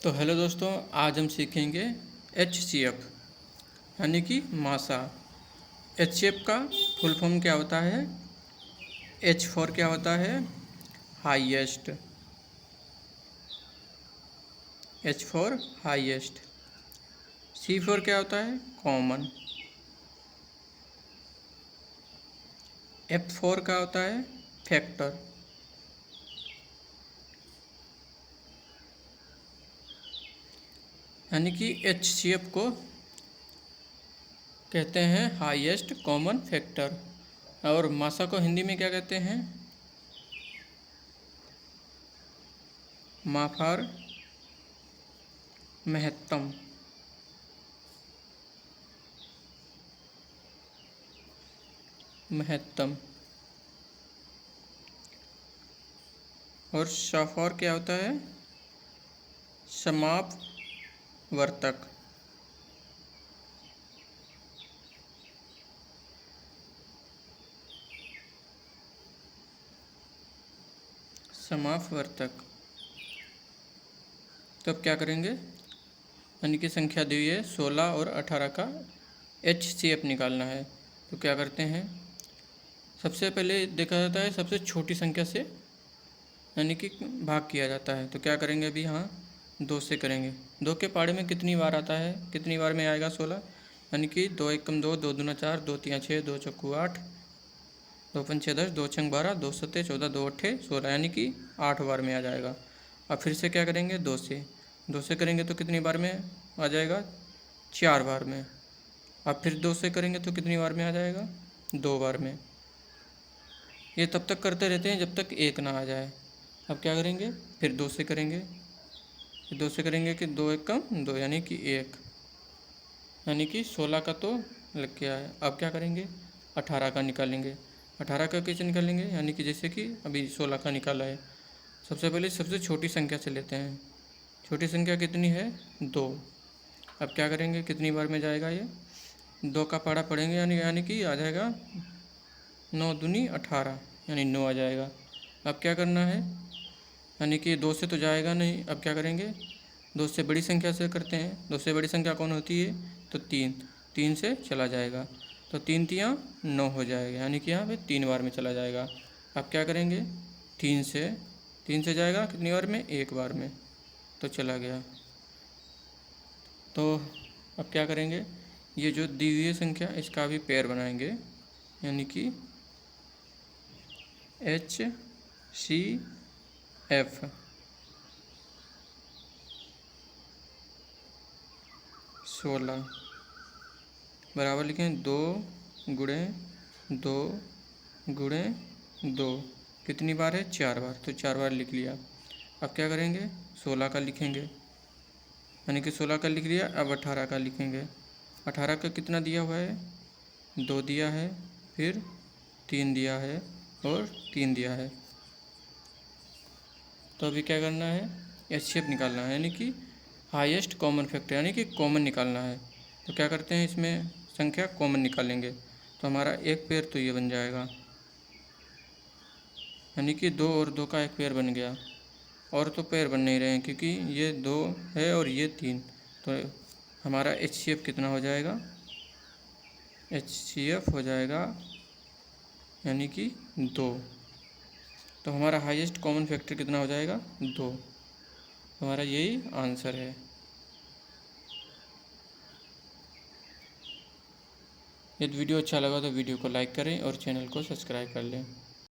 तो हेलो दोस्तों, आज हम सीखेंगे HCF यानी कि मासा। HCF का फुल फॉर्म क्या होता है? H4 क्या होता है? हाईएस्ट। H4 highest. C4 क्या होता है? कॉमन। F4 क्या होता है? फैक्टर। यानी कि HCF को कहते हैं हाईएस्ट कॉमन फैक्टर। और मासा को हिंदी में क्या कहते हैं? माफार महत्तम। महत्तम। और शाफॉर क्या होता है? समापवर्तक। समापवर्तक। तो अब क्या करेंगे? यानी कि संख्या दी हुई है 16 और 18 का HCF निकालना है। तो क्या करते हैं? सबसे पहले देखा जाता है सबसे छोटी संख्या से यानी कि भाग किया जाता है। तो क्या करेंगे अभी? हाँ, 2 से करेंगे। 2 के पाड़े में कितनी बार आता है? कितनी बार में आएगा 16? यानी कि 2 एकम 2, 2 दूना 4, 2 तिया 6, 2 चौकू 8, 2 पंचे 10, 2 छंग 12, 2 सत्ते 14, 2 अट्ठे 16, यानी कि 8 बार में आ जाएगा। अब फिर से क्या करेंगे? 2 से करेंगे तो कितनी बार में आ जाएगा? 4 बार में। अब फिर 2 से करेंगे तो कितनी बार में आ जाएगा? 2 बार में। ये तब तक करते रहते हैं जब तक 1 ना आ जाए। अब क्या करेंगे? फिर 2 से करेंगे। फिर 2 से करेंगे कि 2 एक कम 2 यानी कि 1, यानी कि 16 का तो लग गया है। अब क्या करेंगे? 18 का निकालेंगे। 18 का कैसे निकालेंगे? यानी कि जैसे कि अभी 16 का निकाला है। सबसे पहले सबसे छोटी संख्या से लेते हैं। छोटी संख्या कितनी है? 2। अब क्या करेंगे? कितनी बार में जाएगा ये? 2 का पाड़ा पड़ेंगे यानी कि आ जाएगा 9 दूनी 18, यानी 9 आ जाएगा। अब क्या करना है? यानी कि 2 से तो जाएगा नहीं। अब क्या करेंगे? 2 से बड़ी संख्या से करते हैं। 2 से बड़ी संख्या कौन होती है? तो 3। 3 से चला जाएगा तो 3 तियाँ 9 हो जाएगा, यानी कि यहाँ पे 3 बार में चला जाएगा। अब क्या करेंगे? 3 से जाएगा कितनी बार में? 1 बार में, तो चला गया। तो अब क्या करेंगे? ये जो दी हुई है संख्या इसका भी पेयर बनाएंगे, यानी कि HCF। सोलह बराबर लिखें 2 गुणे 2 गुणे 2। कितनी बार है? 4 बार, तो 4 बार लिख लिया। अब क्या करेंगे? 16 का लिखेंगे, यानी कि 16 का लिख लिया। अब 18 का लिखेंगे। 18 का कितना दिया हुआ है? 2 दिया है, फिर 3 दिया है और 3 दिया है। तो अभी क्या करना है? HCF निकालना है, यानी कि हाईएस्ट कॉमन फैक्टर, यानी कि कॉमन निकालना है। तो क्या करते हैं? इसमें संख्या कॉमन निकालेंगे तो हमारा एक पेयर तो ये बन जाएगा, यानी कि 2 और 2 का एक पेयर बन गया। और तो पेयर बन नहीं रहे हैं क्योंकि ये 2 है और ये 3। तो हमारा HCF कितना हो जाएगा? HCF हो जाएगा यानी कि 2। तो हमारा हाईएस्ट कॉमन फैक्टर कितना हो जाएगा? 2। हमारा यही आंसर है। यदि वीडियो अच्छा लगा तो वीडियो को लाइक करें और चैनल को सब्सक्राइब कर लें।